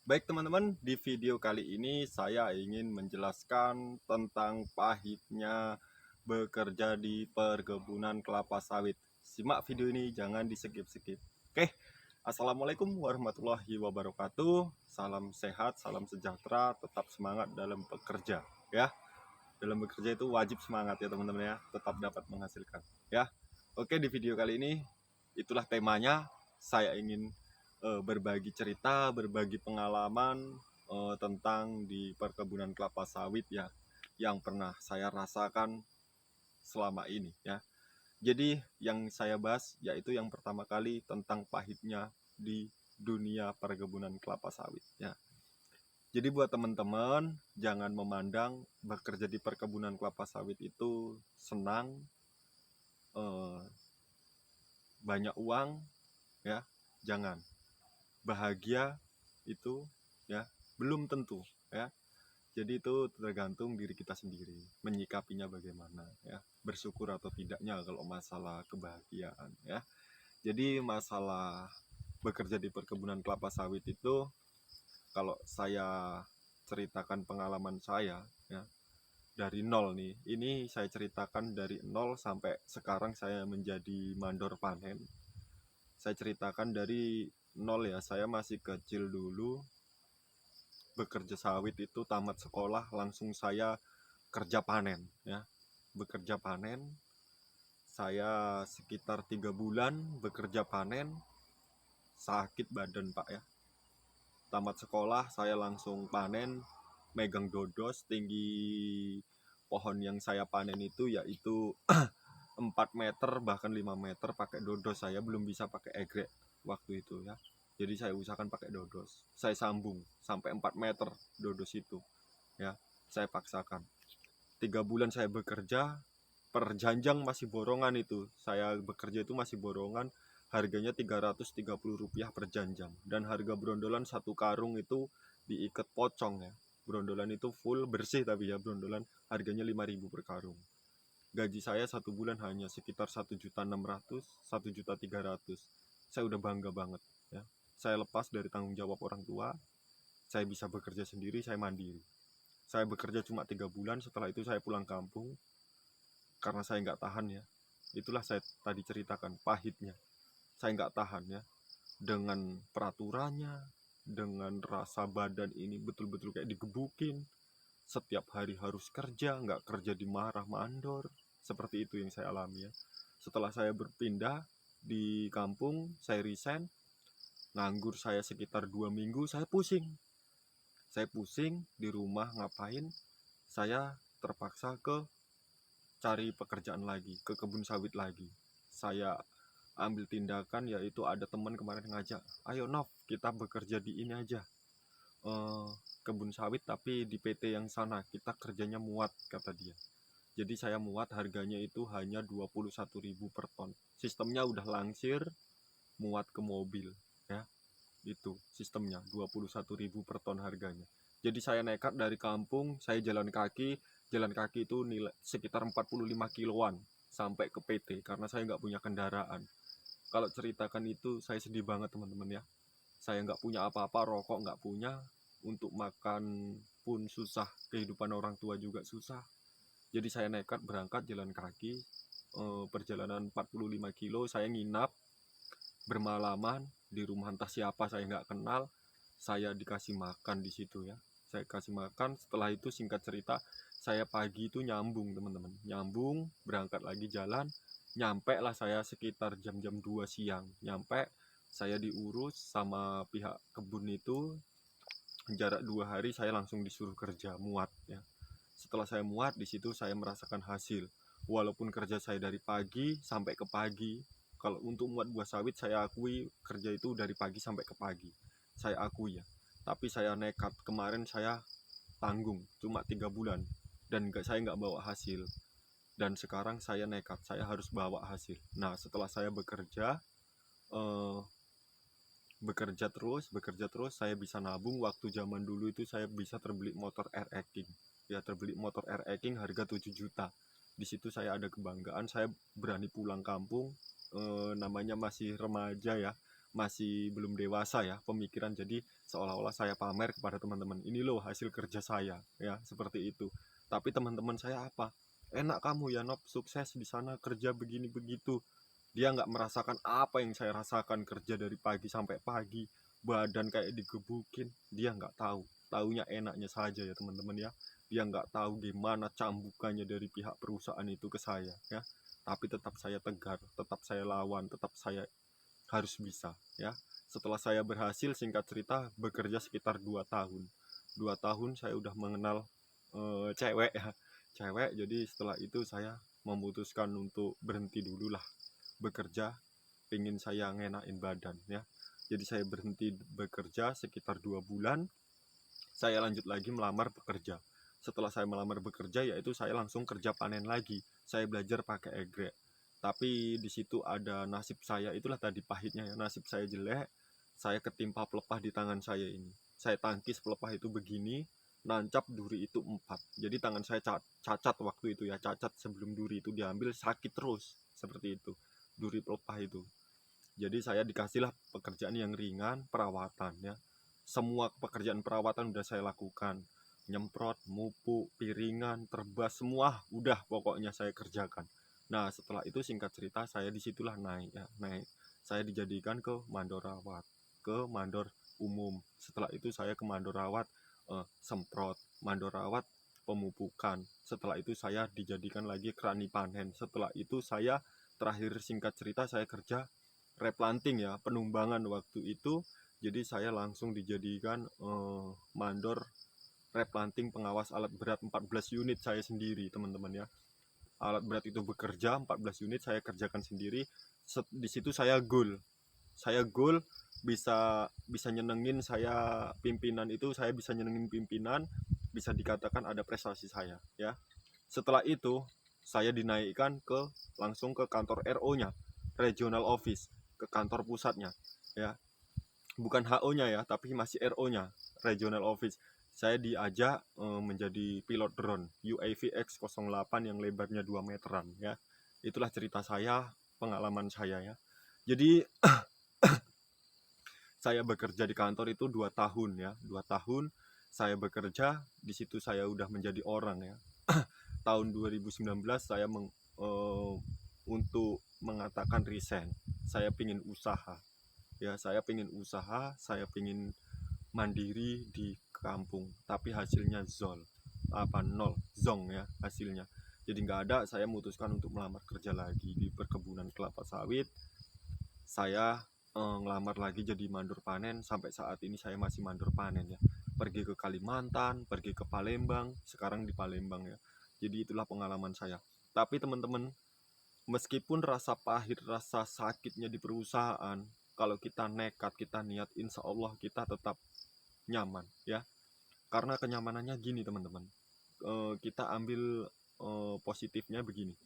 Baik teman-teman, di video kali ini saya ingin menjelaskan tentang pahitnya bekerja di perkebunan kelapa sawit. Simak video ini, jangan di skip-skip. Oke, Assalamualaikum warahmatullahi wabarakatuh. Salam sehat, salam sejahtera, tetap semangat dalam bekerja. Ya, dalam bekerja itu wajib semangat ya teman-teman ya, tetap dapat menghasilkan. Ya, oke di video kali ini itulah temanya. Saya ingin berbagi cerita, berbagi pengalaman tentang di perkebunan kelapa sawit ya, yang pernah saya rasakan selama ini ya. Jadi yang saya bahas yaitu yang pertama kali tentang pahitnya di dunia perkebunan kelapa sawit ya. Jadi buat teman-teman jangan memandang bekerja di perkebunan kelapa sawit itu senang, banyak uang ya, jangan. Bahagia itu ya belum tentu ya. Jadi itu tergantung diri kita sendiri menyikapinya bagaimana ya, bersyukur atau tidaknya kalau masalah kebahagiaan ya. Jadi masalah bekerja di perkebunan kelapa sawit itu, kalau saya ceritakan pengalaman saya ya, dari nol nih, ini saya ceritakan dari nol sampai sekarang saya menjadi mandor panen. Saya ceritakan dari nol ya, saya masih kecil dulu bekerja sawit itu, tamat sekolah langsung saya kerja panen ya, bekerja panen. Saya sekitar 3 bulan bekerja panen, sakit badan pak ya. Tamat sekolah saya langsung panen, megang dodos. Tinggi pohon yang saya panen itu yaitu 4 meter bahkan 5 meter pakai dodos. Saya belum bisa pakai egrek waktu itu ya, jadi saya usahakan pakai dodos. Saya sambung sampai 4 meter dodos itu ya, saya paksakan. 3 bulan saya bekerja, per janjang masih borongan itu. Saya bekerja itu masih borongan, harganya Rp330 per janjang. Dan harga brondolan satu karung itu diikat pocong ya. Brondolan itu full bersih tapi ya, brondolan harganya 5.000 per karung. Gaji saya 1 bulan hanya sekitar 1.600.000, 1.300.000. Saya udah bangga banget ya. Saya lepas dari tanggung jawab orang tua, saya bisa bekerja sendiri, saya mandiri. Saya bekerja cuma 3 bulan, setelah itu saya pulang kampung karena saya nggak tahan ya. Itulah saya tadi ceritakan pahitnya. Saya nggak tahan ya, dengan peraturannya, dengan rasa badan ini betul-betul kayak digebukin. Setiap hari harus kerja, nggak kerja dimarah mandor. Seperti itu yang saya alami ya. Setelah saya berpindah di kampung, saya resign, nganggur saya sekitar 2 minggu, saya pusing. Saya pusing di rumah ngapain, saya terpaksa ke cari pekerjaan lagi, ke kebun sawit lagi. Saya ambil tindakan, yaitu ada teman kemarin ngajak, ayo Nov kita bekerja di ini aja, eh, kebun sawit tapi di PT yang sana, kita kerjanya muat kata dia. Jadi saya muat, harganya itu hanya 21.000 per ton. Sistemnya udah langsir, muat ke mobil ya. Itu sistemnya 21.000 per ton harganya. Jadi saya nekat dari kampung, saya jalan kaki. Jalan kaki itu nilai sekitar 45 kiloan sampai ke PT karena saya nggak punya kendaraan. Kalau ceritakan itu saya sedih banget teman-teman ya. Saya nggak punya apa-apa, rokok nggak punya, untuk makan pun susah, kehidupan orang tua juga susah. Jadi saya nekat berangkat jalan kaki, perjalanan 45 kilo. Saya nginap bermalaman di rumah entah siapa saya nggak kenal. Saya dikasih makan di situ ya, saya kasih makan. Setelah itu singkat cerita, saya pagi itu nyambung teman-teman, nyambung berangkat lagi jalan. Nyampe lah saya sekitar jam-jam 2 siang nyampe. Saya diurus sama pihak kebun itu, jarak 2 hari saya langsung disuruh kerja muat ya. Setelah saya muat di situ, saya merasakan hasil. Walaupun kerja saya dari pagi sampai ke pagi, kalau untuk muat buah sawit saya akui kerja itu dari pagi sampai ke pagi, saya akui ya. Tapi saya nekat, kemarin saya tanggung cuma 3 bulan dan saya nggak bawa hasil. Dan sekarang saya nekat, saya harus bawa hasil. Nah setelah saya eh, bekerja terus, saya bisa nabung. Waktu zaman dulu itu saya bisa terbeli motor RX King ya, terbeli motor RX King harga 7 juta. Di situ saya ada kebanggaan, saya berani pulang kampung. Namanya masih remaja ya, masih belum dewasa ya pemikiran, jadi seolah-olah saya pamer kepada teman-teman, ini loh hasil kerja saya ya, seperti itu. Tapi teman-teman saya apa, enak kamu ya Nob, sukses di sana kerja begini begitu. Dia nggak merasakan apa yang saya rasakan, kerja dari pagi sampai pagi, badan kayak digebukin. Dia nggak tahu, taunya enaknya saja ya teman-teman ya. Dia nggak tahu gimana cambukannya dari pihak perusahaan itu ke saya ya. Tapi tetap saya tegar, tetap saya lawan, tetap saya harus bisa ya. Setelah saya berhasil, singkat cerita, bekerja sekitar 2 tahun. 2 tahun saya udah mengenal cewek ya, cewek. Jadi setelah itu saya memutuskan untuk berhenti dulu lah bekerja, pengen saya ngenain badan ya. Jadi saya berhenti bekerja sekitar 2 bulan, saya lanjut lagi melamar bekerja. Setelah saya melamar bekerja, yaitu saya langsung kerja panen lagi. Saya belajar pakai egrek. Tapi di situ ada nasib saya, itulah tadi pahitnya ya, nasib saya jelek. Saya ketimpa pelepah di tangan saya ini. Saya tangkis pelepah itu begini, nancap duri itu 4. Jadi tangan saya cacat waktu itu ya, cacat sebelum duri itu diambil, sakit terus seperti itu. Duri pelepah itu. Jadi saya dikasihlah pekerjaan yang ringan, perawatan ya. Semua pekerjaan perawatan udah saya lakukan. Nyemprot, mupuk, piringan, terbas, semua udah pokoknya saya kerjakan. Nah, setelah itu singkat cerita saya disitulah naik ya, naik. Saya dijadikan ke mandor rawat, ke mandor umum. Setelah itu saya ke mandor rawat semprot, mandor rawat pemupukan. Setelah itu saya dijadikan lagi kerani panen. Setelah itu saya terakhir singkat cerita saya kerja replanting ya, penumbangan waktu itu. Jadi saya langsung dijadikan mandor replanting pengawas alat berat 14 unit saya sendiri teman-teman ya. Alat berat itu bekerja 14 unit saya kerjakan sendiri. Di situ saya goal. Saya goal bisa nyenengin saya pimpinan itu, saya bisa nyenengin pimpinan, bisa dikatakan ada prestasi saya ya. Setelah itu saya dinaikkan langsung ke kantor RO-nya, regional office, ke kantor pusatnya ya. Bukan HO-nya ya, tapi masih RO-nya, regional office. Saya diajak menjadi pilot drone UAV X08 yang lebarnya 2 meteran ya. Itulah cerita saya, pengalaman saya ya. Jadi saya bekerja di kantor itu 2 tahun ya, 2 tahun saya bekerja di situ, saya udah menjadi orang ya. Tahun 2019 saya untuk mengatakan resign. Saya pingin usaha ya, saya pingin usaha, saya pingin mandiri di kampung, tapi hasilnya nol, zong ya hasilnya. Jadi nggak ada. Saya memutuskan untuk melamar kerja lagi di perkebunan kelapa sawit. Saya ngelamar lagi jadi mandor panen. Sampai saat ini saya masih mandor panen ya. Pergi ke Kalimantan, pergi ke Palembang, sekarang di Palembang ya. Jadi itulah pengalaman saya. Tapi teman-teman, meskipun rasa pahit, rasa sakitnya di perusahaan, kalau kita nekat, kita niat, insya Allah kita tetap nyaman ya. Karena kenyamanannya gini teman-teman, kita ambil positifnya begini,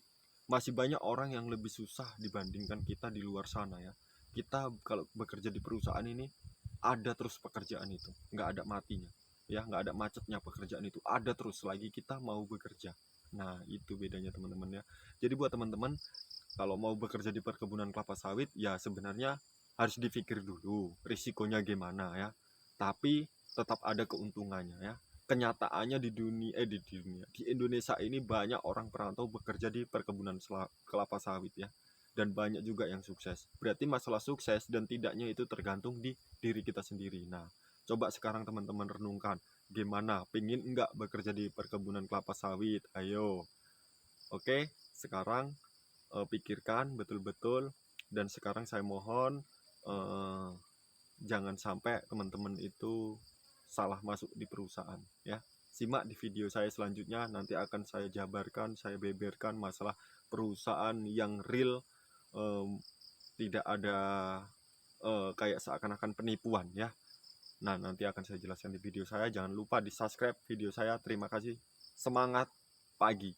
masih banyak orang yang lebih susah dibandingkan kita di luar sana ya. Kita kalau bekerja di perusahaan ini ada terus pekerjaan itu, nggak ada matinya ya, nggak ada macetnya, pekerjaan itu ada terus selagi kita mau bekerja. Nah itu bedanya teman-teman ya. Jadi buat teman-teman kalau mau bekerja di perkebunan kelapa sawit ya sebenarnya harus dipikir dulu risikonya gimana ya, tapi tetap ada keuntungannya ya. Kenyataannya di Indonesia ini banyak orang perantau bekerja di perkebunan kelapa sawit ya, dan banyak juga yang sukses. Berarti masalah sukses dan tidaknya itu tergantung di diri kita sendiri. Nah coba sekarang teman-teman renungkan, gimana, pingin enggak bekerja di perkebunan kelapa sawit? Ayo, oke, sekarang pikirkan betul-betul. Dan sekarang saya mohon jangan sampai teman-teman itu salah masuk di perusahaan ya. Simak di video saya selanjutnya, nanti akan saya jabarkan, saya beberkan masalah perusahaan yang real, tidak ada kayak seakan-akan penipuan ya. Nah nanti akan saya jelaskan di video saya. Jangan lupa di subscribe video saya. Terima kasih, semangat pagi.